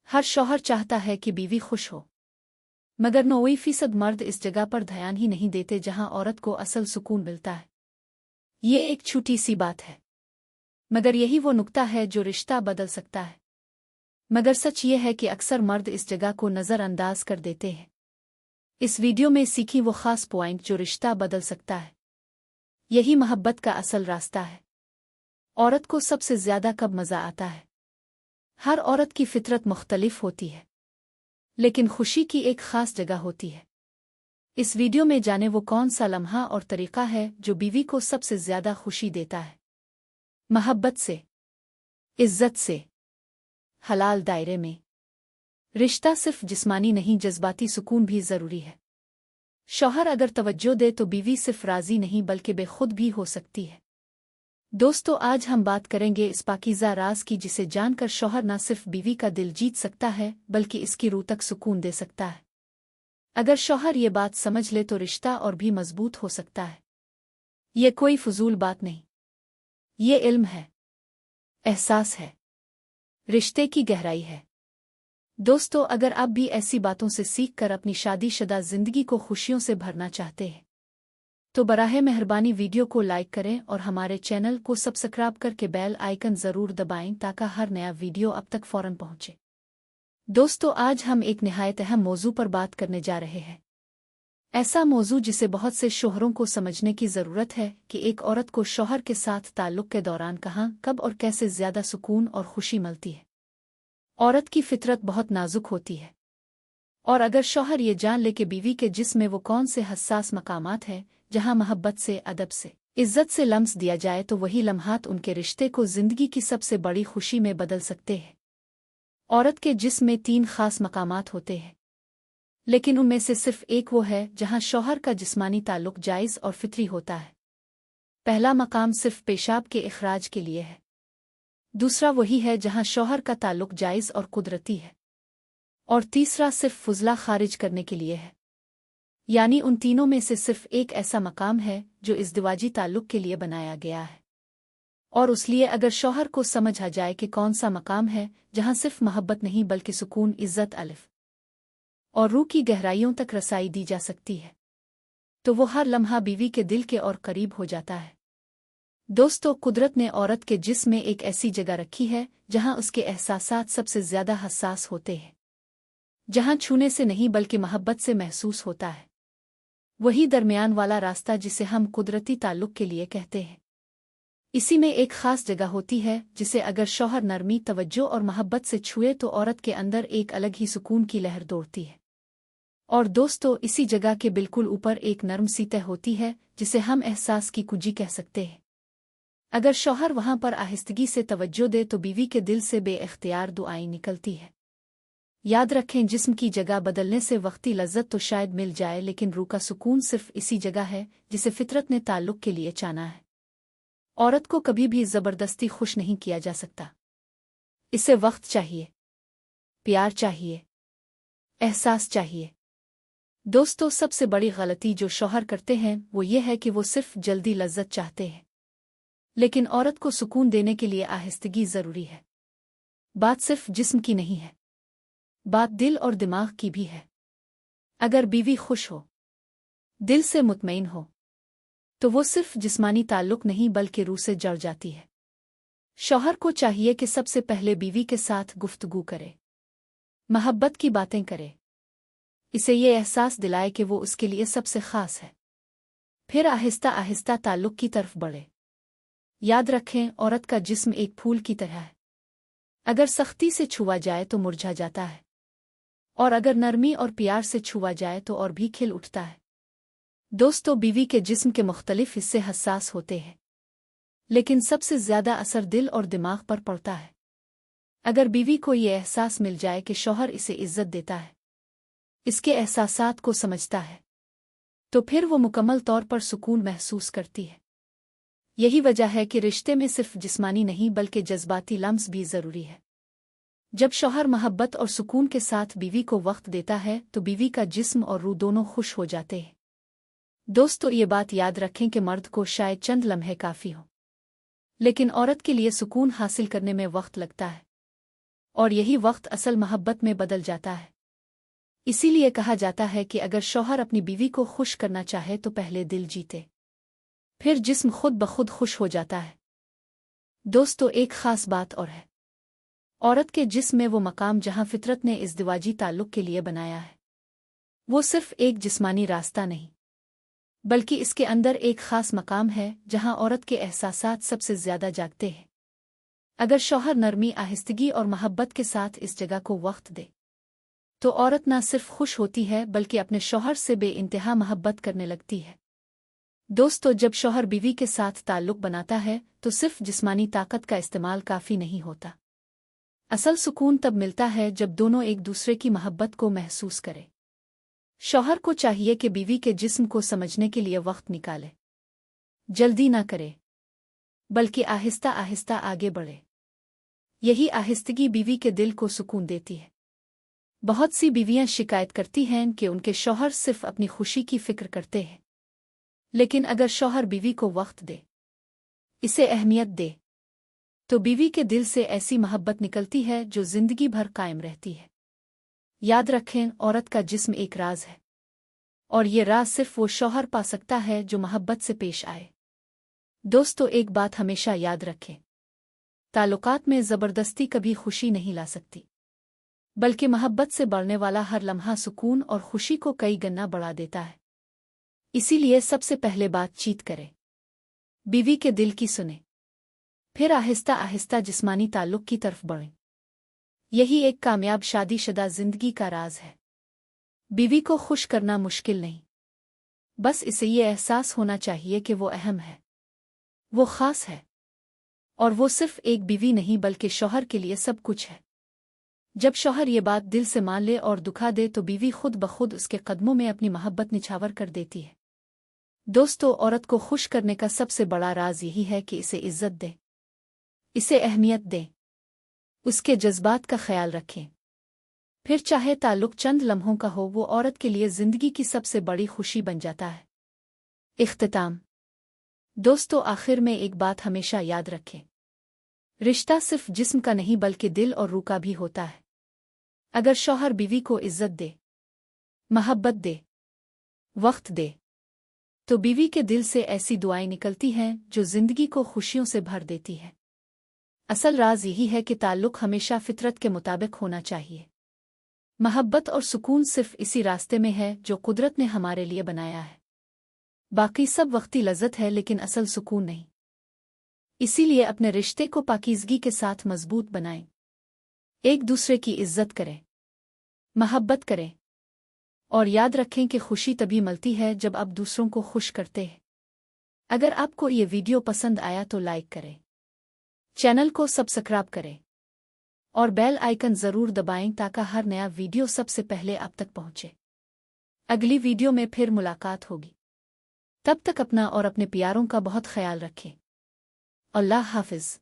हर शौहर चाहता है कि बीवी खुश हो, मगर 90% मर्द इस जगह पर ध्यान ही नहीं देते जहां औरत को असल सुकून मिलता है। ये एक छोटी सी बात है, मगर यही वो नुक्ता है जो रिश्ता बदल सकता है। मगर सच ये है कि अक्सर मर्द इस जगह को नज़रअंदाज कर देते हैं। इस वीडियो में सीखी वो खास पॉइंट जो रिश्ता बदल सकता है। यही मोहब्बत का असल रास्ता है। औरत को सबसे ज्यादा कब मजा आता है? हर औरत की फितरत मुख्तलिफ होती है, लेकिन खुशी की एक खास जगह होती है। इस वीडियो में जाने वो कौन सा लम्हा और तरीका है जो बीवी को सबसे ज्यादा खुशी देता है। मोहब्बत से, इज्जत से, हलाल दायरे में। रिश्ता सिर्फ जिस्मानी नहीं, जज्बाती सुकून भी जरूरी है। शौहर अगर तवज्जो दे तो बीवी सिर्फ राजी नहीं बल्कि बेखुद भी हो सकती है। दोस्तों, आज हम बात करेंगे इस पाकीज़ा राज की जिसे जानकर शौहर न सिर्फ बीवी का दिल जीत सकता है बल्कि इसकी रूह तक सुकून दे सकता है। अगर शौहर ये बात समझ ले तो रिश्ता और भी मजबूत हो सकता है। ये कोई फजूल बात नहीं, ये इल्म है, एहसास है, रिश्ते की गहराई है। दोस्तों, अगर आप भी ऐसी बातों से सीख कर अपनी शादीशुदा जिंदगी को खुशियों से भरना चाहते हैं तो बराहे मेहरबानी वीडियो को लाइक करें और हमारे चैनल को सब्सक्राइब करके बेल आइकन ज़रूर दबाएं ताकि हर नया वीडियो आप तक फ़ौरन पहुंचे। दोस्तों, आज हम एक निहायत अहम मौजू पर बात करने जा रहे हैं। ऐसा मौजू जिसे बहुत से शौहरों को समझने की ज़रूरत है कि एक औरत को शौहर के साथ ताल्लुक़ के दौरान कहाँ, कब और कैसे ज़्यादा सुकून और खुशी मिलती है। औरत की फितरत बहुत नाजुक होती है, और अगर शौहर ये जान ले कि बीवी के जिस्म में वो कौन से हसास मकामात हैं जहां मोहब्बत से, अदब से, इज्जत से लम्स दिया जाए तो वही लम्हात उनके रिश्ते को जिंदगी की सबसे बड़ी खुशी में बदल सकते हैं। औरत के जिस्म में 3 खास मकामात होते हैं, लेकिन उनमें से सिर्फ एक वो है जहां शौहर का जिस्मानी ताल्लुक जायज़ और फितरी होता है। पहला मकाम सिर्फ पेशाब के इखराज के लिए है। दूसरा वही है जहां शौहर का ताल्लुक जायज़ और कुदरती है, और तीसरा सिर्फ फुजला खारिज करने के लिए है। यानी उन तीनों में से सिर्फ एक ऐसा मकाम है जो इज़्दिवाजी ताल्लुक के लिए बनाया गया है। और उसलिए अगर शौहर को समझ आ जाए कि कौन सा मकाम है जहां सिर्फ मोहब्बत नहीं बल्कि सुकून, इज्जत, अलिफ और रूह की गहराइयों तक रसाई दी जा सकती है, तो वो हर लम्हा बीवी के दिल के और करीब हो जाता है। दोस्तों, कुदरत ने औरत के जिस्म में एक ऐसी जगह रखी है जहां उसके एहसासात सबसे ज्यादा हसास होते हैं, जहां छूने से नहीं बल्कि मोहब्बत से महसूस होता है। वही दरमियान वाला रास्ता जिसे हम कुदरती ताल्लुक के लिए कहते हैं। इसी में एक खास जगह होती है जिसे अगर शौहर नरमी, तवज्जो और मोहब्बत से छुए तो औरत के अंदर एक अलग ही सुकून की लहर दौड़ती है। और दोस्तों, इसी जगह के बिल्कुल ऊपर एक नर्म सी तह होती है जिसे हम एहसास की कुंजी कह सकते हैं। अगर शौहर वहां पर आहिस्तगी से तवज्जो दे तो बीवी के दिल से बेइख्तियार दुआएं निकलती है। याद रखें, जिस्म की जगह बदलने से वक्ती लज्जत तो शायद मिल जाए, लेकिन रूह का सुकून सिर्फ इसी जगह है जिसे फितरत ने ताल्लुक के लिए चाना है। औरत को कभी भी जबरदस्ती खुश नहीं किया जा सकता। इसे वक्त चाहिए, प्यार चाहिए, एहसास चाहिए। दोस्तों, सबसे बड़ी गलती जो शौहर करते हैं वो ये है कि वो सिर्फ जल्दी लज्जत चाहते हैं, लेकिन औरत को सुकून देने के लिए आहिस्तगी जरूरी है। बात सिर्फ जिस्म की नहीं है, बात दिल और दिमाग की भी है। अगर बीवी खुश हो, दिल से मुतमईन हो, तो वो सिर्फ जिस्मानी ताल्लुक नहीं बल्कि रूह से जड़ जाती है। शौहर को चाहिए कि सबसे पहले बीवी के साथ गुफ्तगू करे, मोहब्बत की बातें करे, इसे ये एहसास दिलाए कि वो उसके लिए सबसे खास है। फिर आहिस्ता आहिस्ता ताल्लुक की तरफ बढ़े। याद रखें, औरत का जिस्म एक फूल की तरह है। अगर सख्ती से छुआ जाए तो मुरझा जाता है, और अगर नरमी और प्यार से छुआ जाए तो और भी खिल उठता है। दोस्तों, बीवी के जिस्म के मुख्तलिफ हिस्से हसास होते हैं, लेकिन सबसे ज्यादा असर दिल और दिमाग पर पड़ता है। अगर बीवी को ये एहसास मिल जाए कि शौहर इसे इज्जत देता है, इसके एहसासात को समझता है, तो फिर वो मुकम्मल तौर पर सुकून महसूस करती है। यही वजह है कि रिश्ते में सिर्फ जिस्मानी नहीं बल्कि जज्बाती लम्स भी जरूरी है। जब शौहर मोहब्बत और सुकून के साथ बीवी को वक्त देता है तो बीवी का जिस्म और रूह दोनों खुश हो जाते हैं। दोस्तों, ये बात याद रखें कि मर्द को शायद चंद लम्हे काफ़ी हो, लेकिन औरत के लिए सुकून हासिल करने में वक्त लगता है। और यही वक्त असल मोहब्बत में बदल जाता है। इसीलिए कहा जाता है कि अगर शौहर अपनी बीवी को खुश करना चाहे तो पहले दिल जीते, फिर जिस्म खुद ब खुद खुश हो जाता है। दोस्तों, एक खास बात और है। औरत के जिस्म में वो मकाम जहां फितरत ने इज़्दिवाजी ताल्लुक के लिए बनाया है, वो सिर्फ एक जिस्मानी रास्ता नहीं, बल्कि इसके अंदर एक खास मकाम है जहां औरत के एहसासात सबसे ज्यादा जागते हैं। अगर शौहर नरमी, आहिस्तगी और मोहब्बत के साथ इस जगह को वक्त दे तो औरत ना सिर्फ खुश होती है बल्कि अपने शौहर से बेइंतहा मोहब्बत करने लगती है। दोस्तों, जब शौहर बीवी के साथ ताल्लुक बनाता है तो सिर्फ जिस्मानी ताकत का इस्तेमाल काफ़ी नहीं होता। असल सुकून तब मिलता है जब दोनों एक दूसरे की मोहब्बत को महसूस करें। शौहर को चाहिए कि बीवी के जिस्म को समझने के लिए वक्त निकाले, जल्दी ना करे, बल्कि आहिस्ता आहिस्ता आगे बढ़े। यही आहिस्तगी बीवी के दिल को सुकून देती है। बहुत सी बीवियां शिकायत करती हैं कि उनके शौहर सिर्फ अपनी खुशी की फिक्र करते हैं, लेकिन अगर शौहर बीवी को वक्त दे, इसे अहमियत दे, तो बीवी के दिल से ऐसी मोहब्बत निकलती है जो जिंदगी भर कायम रहती है। याद रखें, औरत का जिस्म एक राज है, और ये राज सिर्फ वो शौहर पा सकता है जो मोहब्बत से पेश आए। दोस्तों, एक बात हमेशा याद रखें, ताल्लुकात में ज़बरदस्ती कभी खुशी नहीं ला सकती, बल्कि मोहब्बत से बढ़ने वाला हर लम्हा सुकून और खुशी को कई गुना बढ़ा देता है। इसीलिए सबसे पहले बातचीत करें, बीवी के दिल की सुने, फिर आहिस्ता आहिस्ता जिस्मानी ताल्लुक की तरफ बढ़ें। यही एक कामयाब शादीशुदा जिंदगी का राज है। बीवी को खुश करना मुश्किल नहीं, बस इसे ये एहसास होना चाहिए कि वो अहम है, वो खास है, और वो सिर्फ एक बीवी नहीं बल्कि शौहर के लिए सब कुछ है। जब शौहर ये बात दिल से मान ले और दुखा दे तो बीवी खुद ब खुद उसके कदमों में अपनी मोहब्बत निछावर कर देती है। दोस्तों, औरत को खुश करने का सबसे बड़ा राज यही है कि इसे इज्जत दे, इसे अहमियत दे, उसके जज्बात का ख्याल रखें। फिर चाहे ताल्लुक चंद लम्हों का हो, वो औरत के लिए जिंदगी की सबसे बड़ी खुशी बन जाता है। इख्तिताम। दोस्तों, आखिर में एक बात हमेशा याद रखें, रिश्ता सिर्फ जिस्म का नहीं बल्कि दिल और रूह का भी होता है। अगर शौहर बीवी को इज्जत दे, मोहब्बत दे, वक्त दे, तो बीवी के दिल से ऐसी दुआएं निकलती हैं जो जिंदगी को खुशियों से भर देती है। असल राज यही है कि ताल्लुक हमेशा फितरत के मुताबिक होना चाहिए। मोहब्बत और सुकून सिर्फ इसी रास्ते में है जो कुदरत ने हमारे लिए बनाया है। बाकी सब वक्ती लज़्ज़त है, लेकिन असल सुकून नहीं। इसीलिए अपने रिश्ते को पाकीज़गी के साथ मजबूत बनाएं, एक दूसरे की इज्जत करें, मोहब्बत करें, और याद रखें कि खुशी तभी मिलती है जब आप दूसरों को खुश करते हैं। अगर आपको ये वीडियो पसंद आया तो लाइक करें, चैनल को सब्सक्राइब करें और बेल आइकन ज़रूर दबाएं ताकि हर नया वीडियो सबसे पहले आप तक पहुंचे। अगली वीडियो में फिर मुलाकात होगी। तब तक अपना और अपने प्यारों का बहुत ख्याल रखें। अल्लाह हाफ़िज़।